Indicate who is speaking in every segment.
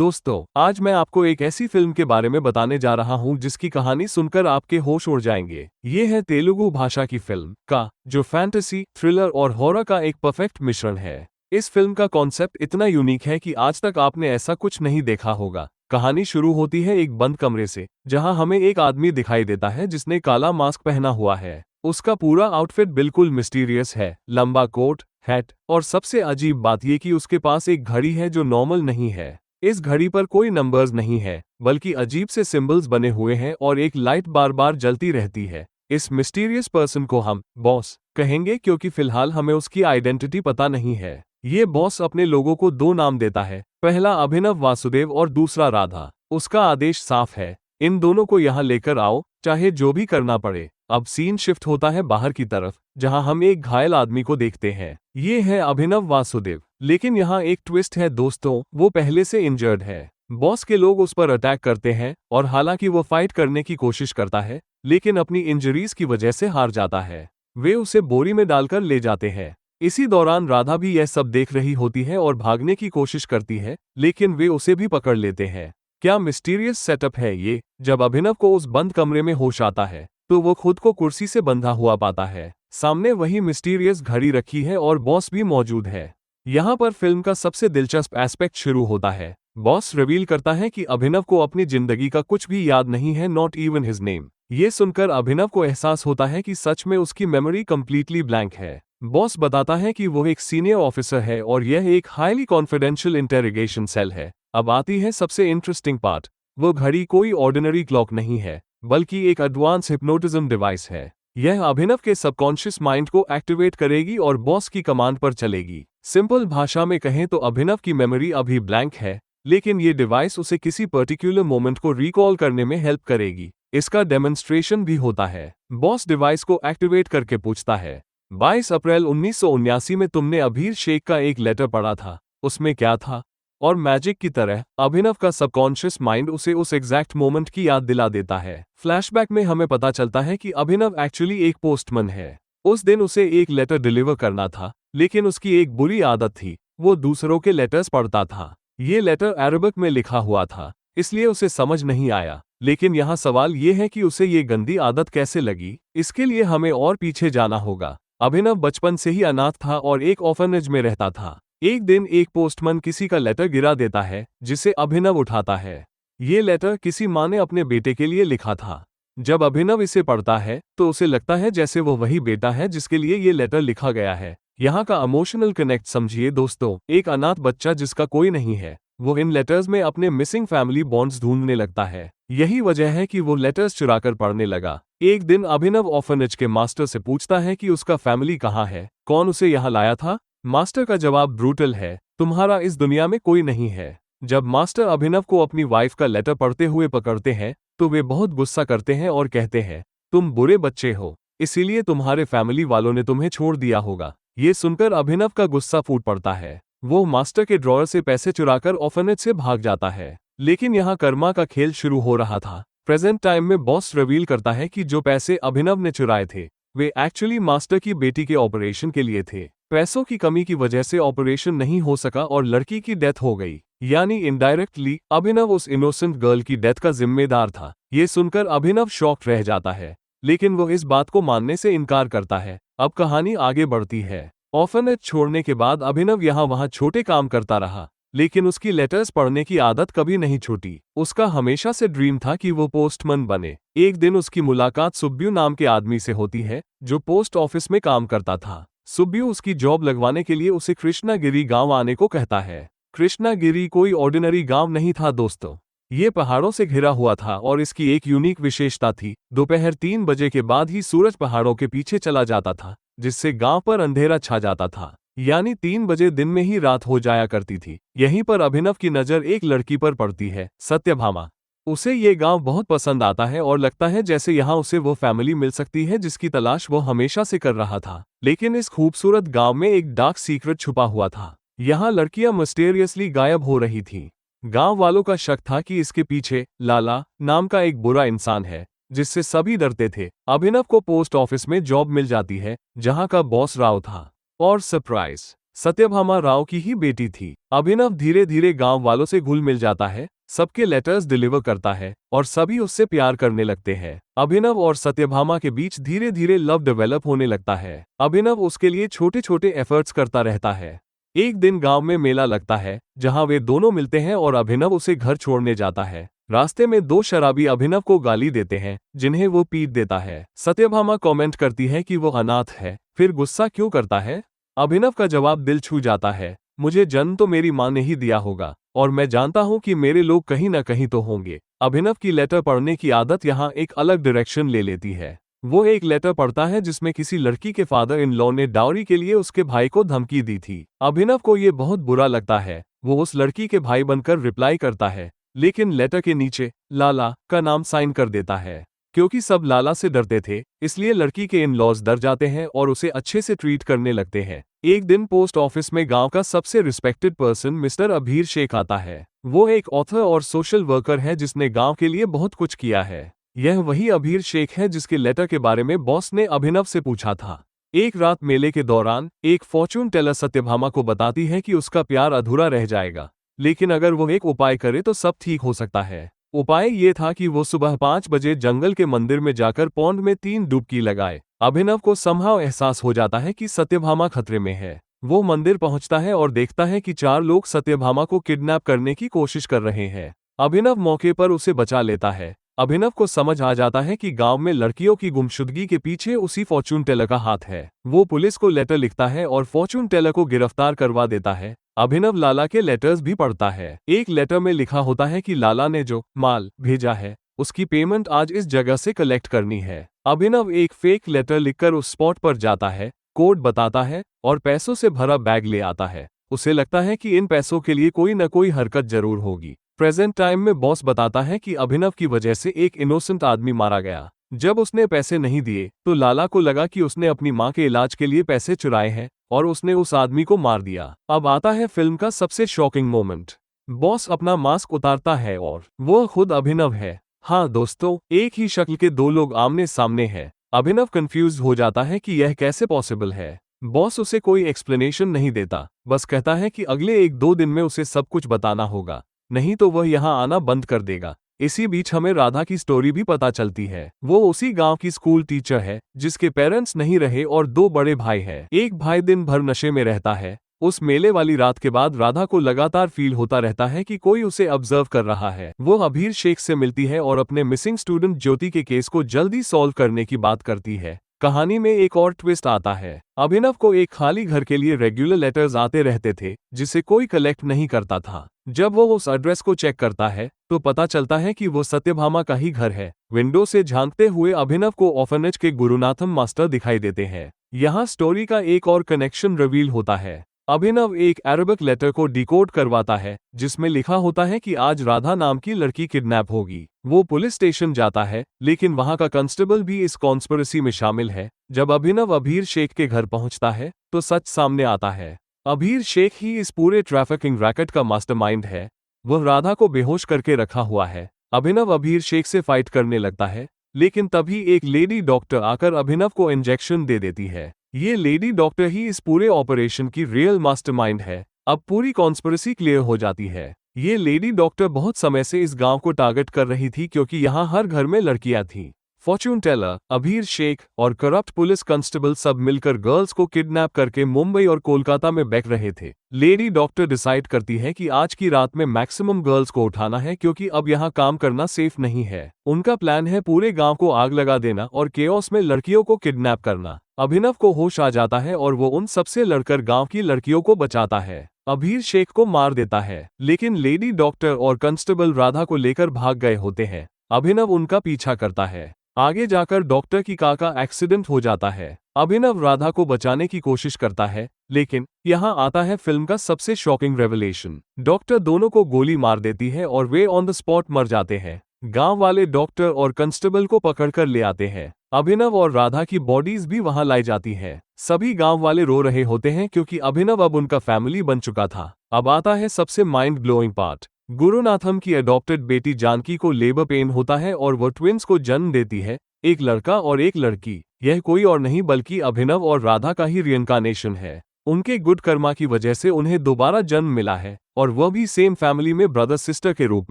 Speaker 1: दोस्तों, आज मैं आपको एक ऐसी फिल्म के बारे में बताने जा रहा हूं जिसकी कहानी सुनकर आपके होश उड़ जाएंगे। ये है तेलुगु भाषा की फिल्म का, जो फैंटेसी, थ्रिलर और हॉरर का एक परफेक्ट मिश्रण है। इस फिल्म का कॉन्सेप्ट इतना यूनिक है कि आज तक आपने ऐसा कुछ नहीं देखा होगा। कहानी शुरू होती है एक बंद कमरे से, जहां हमें एक आदमी दिखाई देता है जिसने काला मास्क पहना हुआ है। उसका पूरा आउटफिट बिल्कुल मिस्टीरियस है, लंबा कोट, हैट और सबसे अजीब बात यह कि उसके पास एक घड़ी है जो नॉर्मल नहीं है। इस घड़ी पर कोई नंबर्स नहीं है, बल्कि अजीब से सिंबल्स बने हुए हैं और एक लाइट बार बार जलती रहती है। इस मिस्टीरियस पर्सन को हम बॉस कहेंगे क्योंकि फिलहाल हमें उसकी आइडेंटिटी पता नहीं है। ये बॉस अपने लोगों को दो नाम देता है, पहला अभिनव वासुदेव और दूसरा राधा। उसका आदेश साफ है, इन दोनों को यहाँ लेकर आओ, चाहे जो भी करना पड़े। अब सीन शिफ्ट होता है बाहर की तरफ, जहां हम एक घायल आदमी को देखते हैं। ये है अभिनव वासुदेव। लेकिन यहाँ एक ट्विस्ट है दोस्तों, वो पहले से इंजर्ड है। बॉस के लोग उस पर अटैक करते हैं और हालांकि वो फाइट करने की कोशिश करता है, लेकिन अपनी इंजरीज की वजह से हार जाता है। वे उसे बोरी में डालकर ले जाते हैं। इसी दौरान राधा भी यह सब देख रही होती है और भागने की कोशिश करती है, लेकिन वे उसे भी पकड़ लेते हैं। क्या मिस्टीरियस सेटअप है ये। जब अभिनव को उस बंद कमरे में होश आता है, तो वो खुद को कुर्सी से बंधा हुआ पाता है। सामने वही मिस्टीरियस घड़ी रखी है और बॉस भी मौजूद है। यहाँ पर फिल्म का सबसे दिलचस्प एस्पेक्ट शुरू होता है। बॉस रिवील करता है कि अभिनव को अपनी जिंदगी का कुछ भी याद नहीं है, नॉट इवन हिज नेम। ये सुनकर अभिनव को एहसास होता है कि सच में उसकी मेमोरी कंप्लीटली ब्लैंक है। बॉस बताता है कि वो एक सीनियर ऑफिसर है और यह एक हाईली कॉन्फिडेंशियल इंटेरोगेशन सेल है। अब आती है सबसे इंटरेस्टिंग पार्ट। वो घड़ी कोई ऑर्डिनरी क्लॉक नहीं है, बल्कि एक एडवांस हिप्नोटिज्म डिवाइस है। यह अभिनव के सबकॉन्शियस माइंड को एक्टिवेट करेगी और बॉस की कमांड पर चलेगी। सिंपल भाषा में कहें तो अभिनव की मेमोरी अभी ब्लैंक है, लेकिन ये डिवाइस उसे किसी पर्टिकुलर मोमेंट को रिकॉल करने में हेल्प करेगी। इसका डेमोन्स्ट्रेशन भी होता है। बॉस डिवाइस को एक्टिवेट करके पूछता है, 22 अप्रैल 1979 में तुमने अभीर शेख का एक लेटर पढ़ा था, उसमें क्या था? और मैजिक की तरह अभिनव का सबकॉन्शियस माइंड उसे उस एग्जैक्ट मोमेंट की याद दिला देता है। फ्लैशबैक में हमें पता चलता है कि अभिनव एक्चुअली एक पोस्टमैन है। उस दिन उसे एक लेटर डिलीवर करना था, लेकिन उसकी एक बुरी आदत थी, वो दूसरों के लेटर्स पढ़ता था। ये लेटर अरबिक में लिखा हुआ था, इसलिए उसे समझ नहीं आया। लेकिन यहाँ सवाल ये है कि उसे ये गंदी आदत कैसे लगी। इसके लिए हमें और पीछे जाना होगा। अभिनव बचपन से ही अनाथ था और एक ऑर्फनेज में रहता था। एक दिन एक पोस्टमैन किसी का लेटर गिरा देता है, जिसे अभिनव उठाता है। ये लेटर किसी माँ ने अपने बेटे के लिए लिखा था। जब अभिनव इसे पढ़ता है तो उसे लगता है जैसे वो वही बेटा है जिसके लिए ये लेटर लिखा गया है। यहाँ का इमोशनल कनेक्ट समझिए दोस्तों। एक अनाथ बच्चा जिसका कोई नहीं है, वो इन लेटर्स में अपने मिसिंग फैमिली बॉन्ड्स ढूंढने लगता है। यही वजह है कि वो लेटर्स चुराकर पढ़ने लगा। एक दिन अभिनव ऑर्फनेज के मास्टर से पूछता है कि उसका फैमिली कहाँ है, कौन उसे यहाँ लाया था। मास्टर का जवाब ब्रूटल है, तुम्हारा इस दुनिया में कोई नहीं है। जब मास्टर अभिनव को अपनी वाइफ का लेटर पढ़ते हुए पकड़ते हैं, तो वे बहुत गुस्सा करते हैं और कहते हैं, तुम बुरे बच्चे हो, इसीलिए तुम्हारे फैमिली वालों ने तुम्हें छोड़ दिया होगा। ये सुनकर अभिनव का गुस्सा फूट पड़ता है। वो मास्टर के ड्रॉअर से पैसे चुराकर ऑर्फनेज से भाग जाता है। लेकिन यहाँ कर्मा का खेल शुरू हो रहा था। प्रेजेंट टाइम में बॉस रिवील करता है कि जो पैसे अभिनव ने चुराए थे, वे एक्चुअली मास्टर की बेटी के ऑपरेशन के लिए थे। पैसों की कमी की वजह से ऑपरेशन नहीं हो सका और लड़की की डेथ हो गई। यानी इनडायरेक्टली अभिनव उस इनोसेंट गर्ल की डेथ का जिम्मेदार था। ये सुनकर अभिनव शॉक्ड रह जाता है, लेकिन वो इस बात को मानने से इनकार करता है। अब कहानी आगे बढ़ती है। ऑर्फनेज छोड़ने के बाद अभिनव यहाँ वहाँ छोटे काम करता रहा, लेकिन उसकी लेटर्स पढ़ने की आदत कभी नहीं छूटी। उसका हमेशा से ड्रीम था कि वो पोस्टमैन बने। एक दिन उसकी मुलाकात सुब्बू नाम के आदमी से होती है, जो पोस्ट ऑफिस में काम करता था। सुब्बू उसकी जॉब लगवाने के लिए उसे कृष्णागिरी गांव आने को कहता है। कृष्णागिरी कोई ऑर्डिनरी गांव नहीं था दोस्तों, ये पहाड़ों से घिरा हुआ था और इसकी एक यूनिक विशेषता थी, दोपहर 3 बजे के बाद ही सूरज पहाड़ों के पीछे चला जाता था, जिससे गांव पर अंधेरा छा जाता था। यानी 3 बजे दिन में ही रात हो जाया करती थी। यहीं पर अभिनव की नज़र एक लड़की पर पड़ती है, सत्यभामा। उसे ये गांव बहुत पसंद आता है और लगता है जैसे यहाँ उसे वो फैमिली मिल सकती है जिसकी तलाश वो हमेशा से कर रहा था। लेकिन इस खूबसूरत गांव में एक डार्क सीक्रेट छुपा हुआ था। यहाँ लड़कियां मिस्टीरियसली गायब हो रही थीं। गांव वालों का शक था कि इसके पीछे लाला नाम का एक बुरा इंसान है, जिससे सभी डरते थे। अभिनव को पोस्ट ऑफिस में जॉब मिल जाती है, जहां का बॉस राव था। और सरप्राइज, सत्यभामा राव की ही बेटी थी। अभिनव धीरे धीरे गांव वालों से घुल मिल जाता है, सबके लेटर्स डिलीवर करता है और सभी उससे प्यार करने लगते हैं। अभिनव और सत्यभामा के बीच धीरे धीरे लव डेवलप होने लगता है। अभिनव उसके लिए छोटे छोटे एफर्ट्स करता रहता है। एक दिन गांव में मेला लगता है जहां वे दोनों मिलते हैं और अभिनव उसे घर छोड़ने जाता है। रास्ते में दो शराबी अभिनव को गाली देते हैं जिन्हें वो पीट देता है। सत्यभामा कमेंट करती है कि वो अनाथ है, फिर गुस्सा क्यों करता है। अभिनव का जवाब दिल छू जाता है, मुझे जन्म तो मेरी माँ ने ही दिया होगा और मैं जानता हूँ कि मेरे लोग कहीं न कहीं तो होंगे। अभिनव की लेटर पढ़ने की आदत यहाँ एक अलग डायरेक्शन ले लेती है। वो एक लेटर पढ़ता है जिसमें किसी लड़की के फादर इन लॉ ने डाउरी के लिए उसके भाई को धमकी दी थी। अभिनव को ये बहुत बुरा लगता है। वो उस लड़की के भाई बनकर रिप्लाई करता है, लेकिन लेटर के नीचे लाला का नाम साइन कर देता है। क्योंकि सब लाला से डरते थे, इसलिए लड़की के इन लॉज डर जाते हैं और उसे अच्छे से ट्रीट करने लगते हैं। एक दिन पोस्ट ऑफिस में गांव का सबसे respected person mister Abhir Sheikh आता है। वो एक ऑथर और सोशल वर्कर है जिसने गांव के लिए बहुत कुछ किया है। यह वही अभीर शेख है जिसके लेटर के बारे में बॉस ने अभिनव से पूछा था। एक रात मेले के दौरान एक फॉर्चून टेलर सत्यभामा को बताती है कि उसका प्यार अधूरा रह जाएगा, लेकिन अगर वो एक उपाय करे तो सब ठीक हो सकता है। उपाय ये था कि वो सुबह 5 बजे जंगल के मंदिर में जाकर पौंड में 3 डुबकी लगाए। अभिनव को समहाव एहसास हो जाता है कि सत्यभामा खतरे में है। वो मंदिर पहुंचता है और देखता है कि 4 लोग सत्यभामा को किडनैप करने की कोशिश कर रहे हैं। अभिनव मौके पर उसे बचा लेता है। अभिनव को समझ आ जाता है कि गांव में लड़कियों की गुमशुदगी के पीछे उसी फॉर्चून टेलर का हाथ है। वो पुलिस को लेटर लिखता है और फॉर्चून टेलर को गिरफ्तार करवा देता है। अभिनव लाला के लेटर्स भी पढ़ता है। एक लेटर में लिखा होता है कि लाला ने जो माल भेजा है उसकी पेमेंट आज इस जगह से कलेक्ट करनी है। अभिनव एक फेक लेटर लिखकर उस स्पॉट पर जाता है, कोड बताता है और पैसों से भरा बैग ले आता है। उसे लगता है कि इन पैसों के लिए कोई न कोई हरकत जरूर होगी। प्रेजेंट टाइम में बॉस बताता है कि अभिनव की वजह से एक इनोसेंट आदमी मारा गया। जब उसने पैसे नहीं दिए तो लाला को लगा कि उसने अपनी मां के इलाज के लिए पैसे चुराए हैं और उसने उस आदमी को मार दिया। अब आता है फिल्म का सबसे शॉकिंग मोमेंट। बॉस अपना मास्क उतारता है और वो खुद अभिनव है। हाँ दोस्तों, एक ही शक्ल के दो लोग आमने सामने हैं। अभिनव कंफ्यूज हो जाता है कि यह कैसे पॉसिबल है। बॉस उसे कोई एक्सप्लेनेशन नहीं देता, बस कहता है कि अगले 1-2 दिन में उसे सब कुछ बताना होगा, नहीं तो वह यहाँ आना बंद कर देगा। इसी बीच हमें राधा की स्टोरी भी पता चलती है। वो उसी गांव की स्कूल टीचर है जिसके पेरेंट्स नहीं रहे और 2 बड़े भाई हैं। एक भाई दिन भर नशे में रहता है। उस मेले वाली रात के बाद राधा को लगातार फील होता रहता है कि कोई उसे ऑब्जर्व कर रहा है। वो अभीर शेख से मिलती है और अपने मिसिंग स्टूडेंट ज्योति के केस को जल्दी सॉल्व करने की बात करती है। कहानी में एक और ट्विस्ट आता है। अभिनव को एक खाली घर के लिए रेगुलर लेटर्स आते रहते थे जिसे कोई कलेक्ट नहीं करता था। जब वो उस एड्रेस को चेक करता है तो पता चलता है कि वो सत्यभामा का ही घर है। विंडो से झांकते हुए अभिनव को ऑर्फनेज के गुरुनाथम मास्टर दिखाई देते हैं। यहाँ स्टोरी का एक और कनेक्शन रिवील होता है। अभिनव एक अरबिक लेटर को डिकोड करवाता है जिसमें लिखा होता है कि आज राधा नाम की लड़की किडनैप होगी। वो पुलिस स्टेशन जाता है, लेकिन वहां का कांस्टेबल भी इस कॉन्स्पिरेसी में शामिल है। जब अभिनव अभीर शेख के घर पहुंचता है तो सच सामने आता है। अभीर शेख ही इस पूरे ट्रैफिकिंग रैकेट का मास्टरमाइंड है। वह राधा को बेहोश करके रखा हुआ है। अभिनव अभीर शेख से फाइट करने लगता है, लेकिन तभी एक लेडी डॉक्टर आकर अभिनव को इंजेक्शन दे देती है। ये लेडी डॉक्टर ही इस पूरे ऑपरेशन की रियल मास्टरमाइंड है। अब पूरी कॉन्स्पिरेसी क्लियर हो जाती है। ये लेडी डॉक्टर बहुत समय से इस गांव को टारगेट कर रही थी क्योंकि यहाँ हर घर में लड़कियां थीं। फॉर्चून टेलर, अभीर शेख और करप्ट पुलिस कांस्टेबल सब मिलकर गर्ल्स को किडनैप करके मुंबई और कोलकाता में बेच रहे थे। लेडी डॉक्टर डिसाइड करती है कि आज की रात में मैक्सिमम गर्ल्स को उठाना है क्योंकि अब यहाँ काम करना सेफ नहीं है। उनका प्लान है पूरे गांव को आग लगा देना और केओस में लड़कियों को किडनैप करना। अभिनव को होश आ जाता है और वो उन सबसे लड़कर गांव की लड़कियों को बचाता है। अभीर शेख को मार देता है, लेकिन लेडी डॉक्टर और कांस्टेबल राधा को लेकर भाग गए होते हैं। अभिनव उनका पीछा करता है। आगे जाकर डॉक्टर की कार का एक्सीडेंट हो जाता है। अभिनव राधा को बचाने की कोशिश करता है, लेकिन यहाँ आता है फिल्म का सबसे शॉकिंग रेवलेशन। डॉक्टर दोनों को गोली मार देती है और वे ऑन द स्पॉट मर जाते हैं। गांव वाले डॉक्टर और कांस्टेबल को पकड़कर ले आते हैं। अभिनव और राधा की बॉडीज भी वहां लाई जाती हैं। सभी गांव वाले रो रहे होते हैं क्योंकि अभिनव अब उनका फैमिली बन चुका था। अब आता है सबसे माइंड ब्लोइंग पार्ट। गुरुनाथम की अडॉप्टेड बेटी जानकी को लेबर पेन होता है और वो ट्विंस को जन्म देती है, एक लड़का और एक लड़की। यह कोई और नहीं बल्कि अभिनव और राधा का ही रिइंकार्नेशन है। उनके गुड कर्मा की वजह से उन्हें दोबारा जन्म मिला है, और वह भी सेम फैमिली में ब्रदर सिस्टर के रूप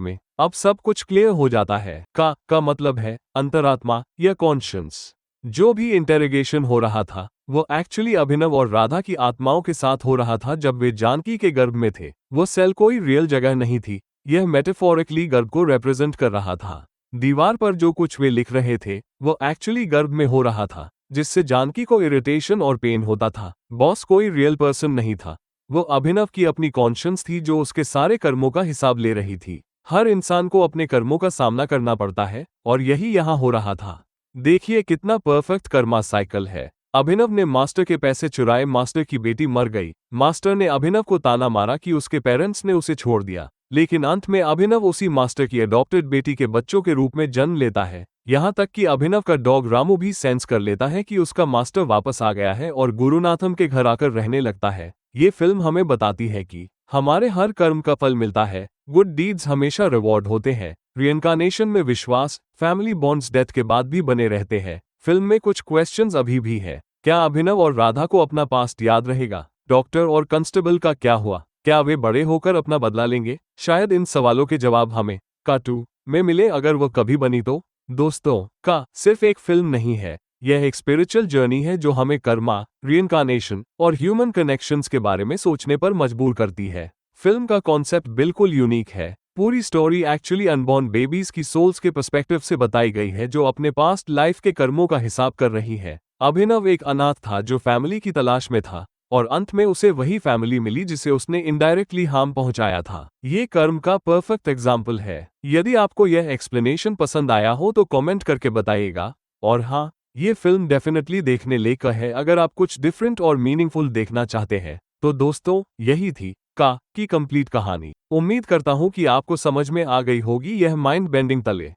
Speaker 1: में। अब सब कुछ क्लियर हो जाता है। का मतलब है अंतरात्मा या कॉन्शियंस। जो भी इंटेरोगेशन हो रहा था वो एक्चुअली अभिनव और राधा की आत्माओं के साथ हो रहा था जब वे जानकी के गर्भ में थे। वो सेल कोई रियल जगह नहीं थी, यह मेटाफोरिकली गर्भ को रिप्रेजेंट कर रहा था। दीवार पर जो कुछ वे लिख रहे थे वो एक्चुअली गर्भ में हो रहा था, जिससे जानकी को इरिटेशन और पेन होता था। बॉस कोई रियल पर्सन नहीं था, वो अभिनव की अपनी कॉन्शियंस थी जो उसके सारे कर्मों का हिसाब ले रही थी। हर इंसान को अपने कर्मों का सामना करना पड़ता है, और यही यहाँ हो रहा था। देखिए कितना परफेक्ट कर्मा साइकिल है। अभिनव ने मास्टर के पैसे चुराए, मास्टर की बेटी मर गई। मास्टर ने अभिनव को ताना मारा कि उसके पेरेंट्स ने उसे छोड़ दिया, लेकिन अंत में अभिनव उसी मास्टर की अडॉप्टेड बेटी के बच्चों के रूप में जन्म लेता है। यहाँ तक कि अभिनव का डॉग रामू भी सेंस कर लेता है कि उसका मास्टर वापस आ गया है और गुरुनाथम के घर आकर रहने लगता है। ये फिल्म हमें बताती है कि हमारे हर कर्म का फल मिलता है। गुड डीड्स हमेशा रिवॉर्ड होते हैं। रिइंकार्नेशन में विश्वास, फैमिली बॉन्ड्स डेथ के बाद भी बने रहते हैं। फिल्म में कुछ क्वेश्चंस अभी भी है। क्या अभिनव और राधा को अपना पास्ट याद रहेगा? डॉक्टर और कांस्टेबल का क्या हुआ? क्या वे बड़े होकर अपना बदला लेंगे? शायद इन सवालों के जवाब हमें का 2 में मिले अगर वह कभी बनी तो। दोस्तों, का सिर्फ एक फिल्म नहीं है, यह एक स्पिरिचुअल जर्नी है जो हमें कर्मा, रिइंकार्नेशन और ह्यूमन कनेक्शंस के बारे में सोचने पर मजबूर करती है। फिल्म का कॉन्सेप्ट बिल्कुल यूनिक है। पूरी स्टोरी एक्चुअली अनबॉर्न बेबीज की सोल्स के पर्सपेक्टिव से बताई गई है जो अपने पास्ट लाइफ के कर्मों का हिसाब कर रही है। अभिनव एक अनाथ था जो फैमिली की तलाश में था, और अंत में उसे वही फैमिली मिली जिसे उसने इनडायरेक्टली हार्म पहुंचाया था। ये कर्म का परफेक्ट एग्जाम्पल है। यदि आपको यह एक्सप्लेनेशन पसंद आया हो तो कमेंट करके बताइएगा। और हाँ, ये फिल्म डेफिनेटली देखने लायक है अगर आप कुछ डिफरेंट और मीनिंगफुल देखना चाहते हैं। तो दोस्तों, यही थी का की कंप्लीट कहानी। उम्मीद करता हूँ कि आपको समझ में आ गई होगी। यह माइंड बेंडिंग तले